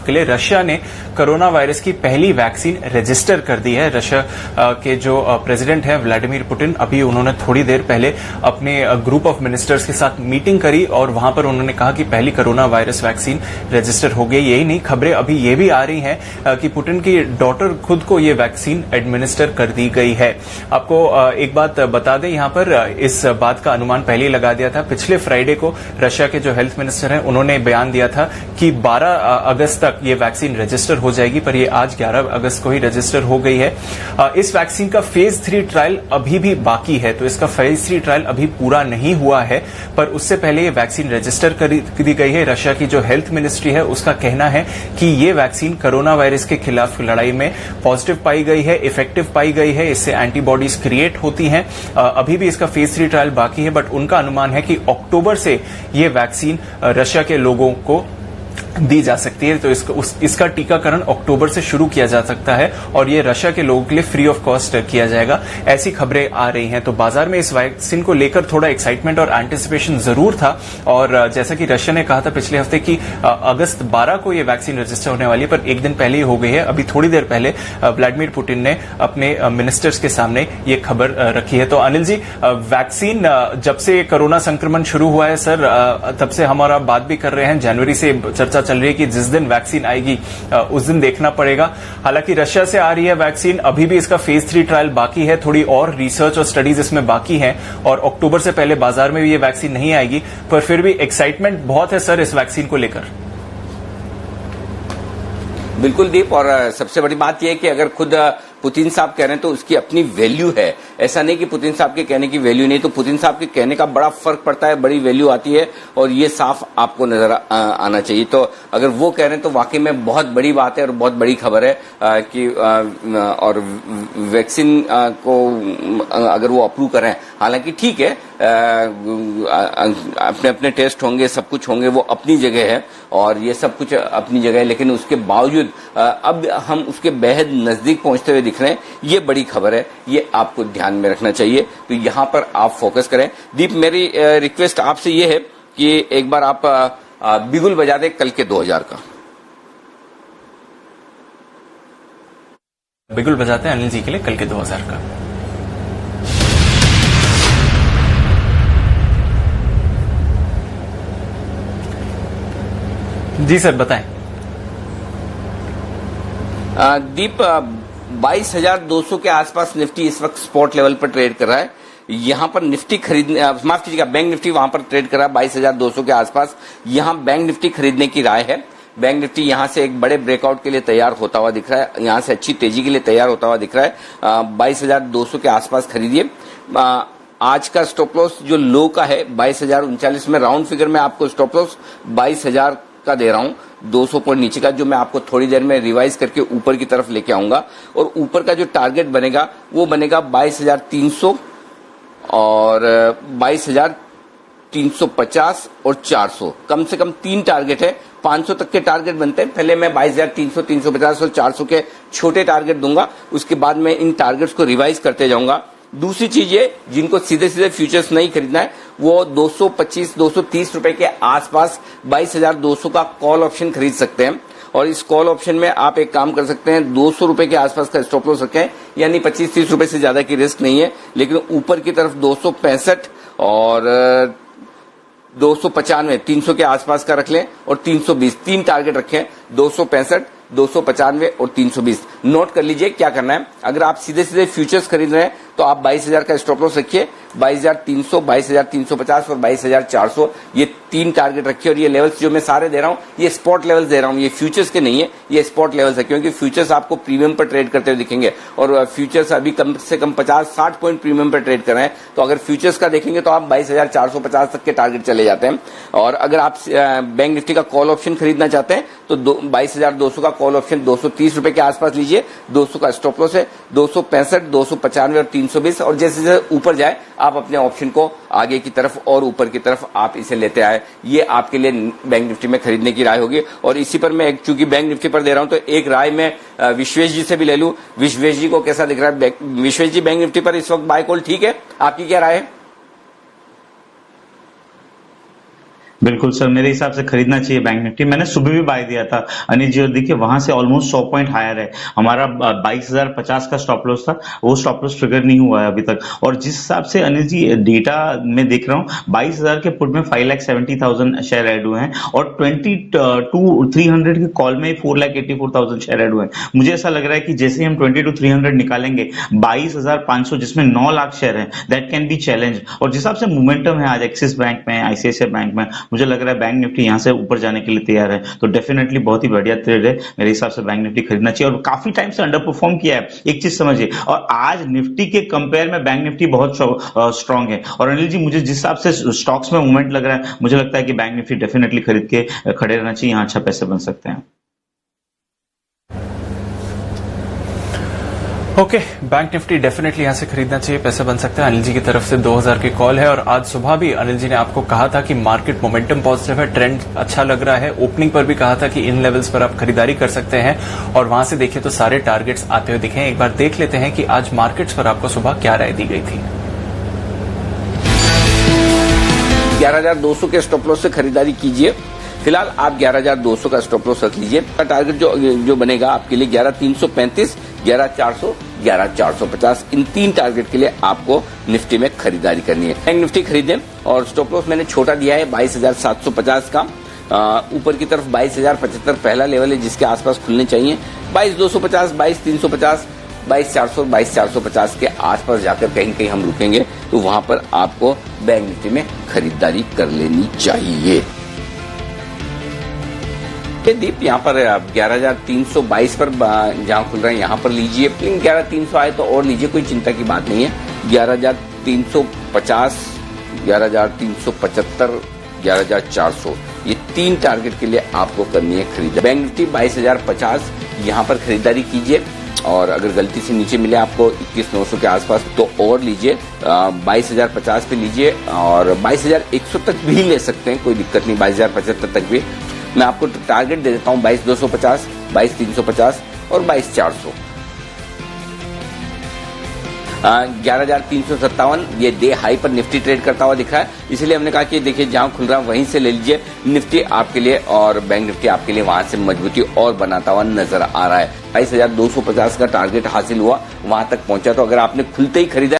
के लिए रशिया ने कोरोना वायरस की पहली वैक्सीन रजिस्टर कर दी है। रशिया के जो प्रेसिडेंट हैं व्लादिमीर पुतिन, अभी उन्होंने थोड़ी देर पहले अपने ग्रुप ऑफ मिनिस्टर्स के साथ मीटिंग करी और वहां पर उन्होंने कहा कि पहली कोरोना वायरस वैक्सीन रजिस्टर हो गई। यही नहीं, खबरें अभी ये भी आ रही हैं कि पुतिन की डॉटर खुद को ये वैक्सीन एडमिनिस्टर कर दी गई है। आपको एक बात बता दें, यहां पर इस बात का अनुमान पहले ही लगा दिया था। पिछले फ्राइडे को रशिया के जो हेल्थ मिनिस्टर हैं उन्होंने बयान दिया था कि 12 अगस्त तक ये वैक्सीन रजिस्टर हो जाएगी, पर ये आज 11 अगस्त को ही रजिस्टर हो गई है। इस वैक्सीन का फेज 3 ट्रायल अभी भी बाकी है, तो इसका फेज 3 ट्रायल अभी पूरा नहीं हुआ है, पर उससे पहले ये वैक्सीन रजिस्टर कर दी गई है। रशिया की जो हेल्थ मिनिस्ट्री है उसका कहना है कि ये वैक्सीन कोरोना वायरस के खिलाफ लड़ाई में पॉजिटिव पाई गई है, इफेक्टिव पाई गई है, इससे एंटीबॉडीज क्रिएट होती हैं। अभी भी इसका फेज 3 ट्रायल बाकी है, बट उनका अनुमान है कि अक्टूबर से ये वैक्सीन रशिया के लोगों को दी जा सकती है। तो इसका टीकाकरण अक्टूबर से शुरू किया जा सकता है और ये रशिया के लोगों के लिए फ्री ऑफ कॉस्ट किया जाएगा, ऐसी खबरें आ रही हैं। तो बाजार में इस वैक्सीन को लेकर थोड़ा एक्साइटमेंट और एंटिसिपेशन जरूर था, और जैसा कि रशिया ने कहा था पिछले हफ्ते कि अगस्त 12 को ये वैक्सीन रजिस्टर होने वाली है, पर एक दिन पहले ही हो गई है। अभी थोड़ी देर पहले व्लादिमीर पुतिन ने अपने मिनिस्टर्स के सामने ये खबर रखी है। तो अनिल जी, वैक्सीन जब से कोरोना संक्रमण शुरू हुआ है सर, तब से हमारा बात भी कर रहे हैं, जनवरी से चर्चा चल रही है कि जिस दिन वैक्सीन आएगी उस दिन देखना पड़ेगा। हालांकि रशिया से आ रही है वैक्सीन, अभी भी इसका फेज 3 ट्रायल बाकी है, थोड़ी और रिसर्च और स्टडीज इसमें बाकी हैं, और अक्टूबर से पहले बाजार में भी ये वैक्सीन नहीं आएगी, पर फिर भी एक्साइटमेंट बहुत है सर इस वैक्सीन को लेकर। बिल्कुल दीप, और सबसे बड़ी बात यह है कि अगर खुद पुतिन साहब कह रहे हैं तो उसकी अपनी वैल्यू है। ऐसा नहीं कि पुतिन साहब के कहने की वैल्यू नहीं, तो पुतिन साहब के कहने का बड़ा फर्क पड़ता है, बड़ी वैल्यू आती है, और ये साफ आपको नजर आना चाहिए। तो अगर वो कह रहे हैं तो वाकई में बहुत बड़ी बात है और बहुत बड़ी खबर है कि और वैक्सीन को अगर वो अप्रूव कर रहे हैं, हालांकि ठीक है, अपने अपने टेस्ट होंगे, सब कुछ होंगे, वो अपनी जगह है और ये सब कुछ अपनी जगह है, लेकिन उसके बावजूद अब हम उसके बेहद नजदीक पहुंचते हुए दिख रहे हैं। ये बड़ी खबर है, ये आपको ध्यान में रखना चाहिए, तो यहां पर आप फोकस करें। दीप, मेरी रिक्वेस्ट आपसे ये है कि एक बार आप बिगुल बजा दें कल के 2000 का। बिगुल बजाते हैं अनिल जी के लिए कल के 2000 का। जी सर, बताएं। दीप, 22,200 के आसपास निफ्टी इस वक्त स्पॉट लेवल पर ट्रेड कर रहा है। यहां पर निफ्टी खरीदने, माफ कीजिएगा, बैंक निफ्टी वहां पर ट्रेड कर रहा है 22,200 के आसपास। यहां बैंक निफ्टी खरीदने की राय है। बैंक निफ्टी यहां से एक बड़े ब्रेकआउट के लिए तैयार होता हुआ दिख रहा है, यहां से अच्छी तेजी के लिए तैयार होता हुआ दिख रहा है। 22,200 के आसपास खरीदिए। आज का स्टॉप लॉस जो लो का है 22,039 में, राउंड फिगर में आपको स्टॉप लॉस 22,000 का दे रहा हूं, 200 पॉइंट नीचे का, जो मैं आपको थोड़ी देर में रिवाइज करके ऊपर की तरफ लेके आऊंगा। और ऊपर का जो टारगेट बनेगा वो बनेगा 22,300 और 22,350 और 400। कम से कम 3 टारगेट है, 500 तक के टारगेट बनते हैं। पहले मैं 22,300, 350 और 400 के छोटे टारगेट दूंगा, उसके बाद मैं इन टारगेट्स को रिवाइज करते जाऊंगा। दूसरी चीज ये, जिनको सीधे सीधे फ्यूचर्स नहीं खरीदना है, वो 225, 230 रुपए के आसपास 22,200 का कॉल ऑप्शन खरीद सकते हैं। और इस कॉल ऑप्शन में आप एक काम कर सकते हैं, 200 रुपए के आसपास का स्टॉप लॉस रखें, यानी 25-30 रुपए से ज्यादा की रिस्क नहीं है। लेकिन ऊपर की तरफ 265 और 295, 300 के आसपास का रख लें, और 320, 3 टारगेट रखें, 265, 295 और 320। नोट कर लीजिए क्या करना है। अगर आप सीधे सीधे फ्यूचर्स खरीद रहे हैं तो आप 22,000 का स्टॉप लॉस रखिए, 22,300, 22,350 और 22,400, ये 3 टारगेट रखिए। और ये लेवल्स जो मैं सारे दे रहा हूं, ये स्पॉट लेवल्स दे रहा हूं, ये फ्यूचर्स के नहीं है, ये स्पॉट लेवल्स है, क्योंकि फ्यूचर्स आपको प्रीमियम पर ट्रेड करते हुए दिखेंगे, और फ्यूचर्स अभी कम से कम 50-60 पॉइंट प्रीमियम पर ट्रेड कर रहे हैं। तो अगर फ्यूचर्स का देखेंगे तो आप 22,450 तक के टारगेट चले जाते हैं। और अगर आप बैंक निफ्टी का कॉल ऑप्शन खरीदना चाहते हैं तो 22,200 का कॉल ऑप्शन 230 रुपए के आसपास लीजिए, 200 का स्टॉप लॉस है, 265, 295 और 320। और जैसे जैसे ऊपर जाए आप अपने ऑप्शन को आगे की तरफ और ऊपर की तरफ आप इसे लेते आए। ये आपके लिए बैंक निफ्टी में खरीदने की राय होगी। और इसी पर मैं चूंकि बैंक निफ्टी पर दे रहा हूं तो एक राय मैं विश्वेश जी से भी ले लूं। विश्वेश जी को कैसा दिख रहा है? विश्वेश जी, बैंक निफ्टी पर इस वक्त बाय कॉल ठीक है, आपकी क्या राय है? बिल्कुल सर, मेरे हिसाब से खरीदना चाहिए बैंक निफ्टी। मैंने सुबह भी बाय दिया था अनिल जी, और देखिए वहां से ऑलमोस्ट 100 पॉइंट हायर है। हमारा 22,050 का स्टॉप लॉस था, वो स्टॉप लॉस ट्रिगर नहीं हुआ है अभी तक। और जिस हिसाब से अनिल जी डेटा में देख रहा हूँ, 22,000 के पुट में 5,70,000 शेयर ऐड हुए हैं, और 22,300 के कॉल में 4,84,000 शेयर ऐड हुए हैं। मुझे ऐसा लग रहा है कि जैसे हम 22,300 निकालेंगे, 22,500 जिसमें 9 लाख शेयर है, दैट कैन बी चैलेंज। और जिस हिसाब से मोमेंटम है आज एक्सिस बैंक में, आईसीआईसीआई बैंक में, मुझे लग रहा है बैंक निफ्टी यहां से ऊपर जाने के लिए तैयार है। तो डेफिनेटली बहुत ही बढ़िया ट्रेड है, मेरे हिसाब से बैंक निफ्टी खरीदना चाहिए। और काफी टाइम से अंडर परफॉर्म किया है, एक चीज समझिए। और आज निफ्टी के कंपेयर में बैंक निफ्टी बहुत स्ट्रांग है। और अनिल जी, मुझे जिस हिसाब से स्टॉक्स में मूवमेंट लग रहा है, मुझे लगता है कि बैंक निफ्टी डेफिनेटली खरीद के खड़े रहना चाहिए, यहाँ अच्छा पैसे बन सकते हैं। ओके, बैंक निफ्टी डेफिनेटली यहां से खरीदना चाहिए, पैसे बन सकते हैं। अनिल जी की तरफ से 2000 की कॉल है। और आज सुबह भी अनिल जी ने आपको कहा था कि मार्केट मोमेंटम पॉजिटिव है, ट्रेंड अच्छा लग रहा है। ओपनिंग पर भी कहा था कि इन लेवल्स पर आप खरीदारी कर सकते हैं, और वहां से देखिए तो सारे टारगेट्स आते हुए दिखे। एक बार देख लेते हैं कि आज मार्केट्स पर आपको सुबह क्या राय दी गई थी। 11,200 के स्टॉप लॉस से खरीदारी कीजिए। फिलहाल आप 11,200 का स्टॉप लॉस रख लीजिए। टारगेट जो बनेगा आपके लिए 11,335, 11,400, 11,450, इन 3 टारगेट के लिए आपको निफ्टी में खरीदारी करनी है। बैंक निफ्टी खरीदें, और स्टॉप लॉस मैंने छोटा दिया है 22,750 का। ऊपर की तरफ 22,075 पहला लेवल है जिसके आसपास खुलने चाहिए। 22,250, 22,350, 22,400, 22,450 के आसपास जाकर कहीं हम रुकेंगे, तो वहां पर आपको बैंक निफ्टी में खरीदारी कर लेनी चाहिए। दीप यहाँ पर 11,322 पर जहां खुल रहा है यहाँ पर लीजिए। 11,300 आए तो और लीजिए, कोई चिंता की बात नहीं है। 11,350, 11,375, 11,400, ये 3 टारगेट के लिए आपको करनी है खरीदारी। बैंक निफ्टी 22,050 यहाँ पर खरीदारी कीजिए, और अगर गलती से नीचे मिले आपको 21,900 के आसपास तो और लीजिए। 22,050 पे लीजिए, और 22,100 तक भी ले सकते हैं, कोई दिक्कत नहीं। 22,075 तक भी मैं आपको टारगेट दे देता हूं 22,250, 22,350 और 22,400। 11,357 ये डे हाई पर निफ्टी ट्रेड करता हुआ दिखा है, इसलिए हमने कहा कि देखिए जहां खुल रहा है वहीं से ले लीजिए। निफ्टी आपके लिए और बैंक निफ्टी आपके लिए वहां से मजबूती और बनाता हुआ नजर आ रहा है। 22,250 का टारगेट हासिल हुआ, वहां तक पहुंचा। तो अगर आपने खुलते ही खरीदा